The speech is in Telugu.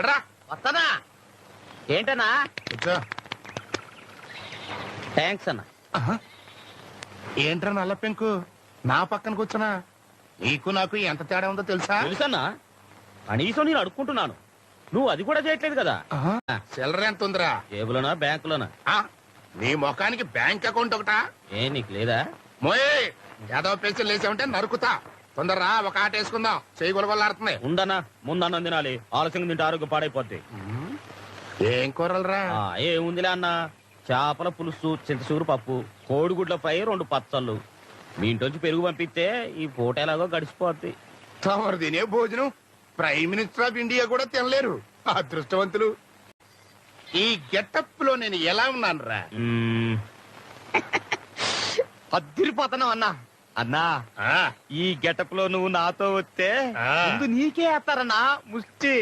రా వస్తానా ఏంటన్నా కూర్చో. థ్యాంక్స్ అన్న. ఏంట్రా నల్ల పెంకు నా పక్కన కూర్చున్నా? నీకు నాకు ఎంత తేడా ఉందో తెలుసా? తెలుసన్నా, కనీసం నేను అడుక్కుంటున్నాను, నువ్వు అది కూడా చేయట్లేదు కదా. చిల్లర ఎంత ఉందిరా? జేబులోనా బ్యాంకులోనా? నీ ముఖానికి బ్యాంక్ అకౌంట్ ఒకటా? ఏ నీకు లేదా? మోయే ఏదో పెన్షన్ లేసామంటే నరుకుతా. తొందరరా ఒక ఆట వేసుకుందాం, చేయి గొలగొల్లాడుతుంది. ఉండనా, ముందన్నం తినాలి, ఆలస్యంగా తింటే ఆరోగ్యం పాడైపోద్ది. ఏం కూరలరా? ఏముందిలే అన్న, చేపల పులుసు, చింతసూరు పప్పు, కోడిగుడ్ల ఫ్రై, 2 పచ్చళ్ళు. మీ ఇంట్లోంచి పెరుగు పంపిస్తే ఈ పూట ఎలాగో గడిచిపోద్ది. తమరు తినే భోజనం ప్రైమ్ మినిస్టర్ ఆఫ్ ఇండియా కూడా తినలేరు. అదృష్టవంతులు. ఈ గెటప్ లో నేను ఎలా ఉన్నాను రా? అద్దరిపోతున్నావు అన్నా. అన్నా, ఈ గెటప్ లో నువ్వు నాతో వస్తే ముందు నీకే వేస్తారన్నా ముష్టి.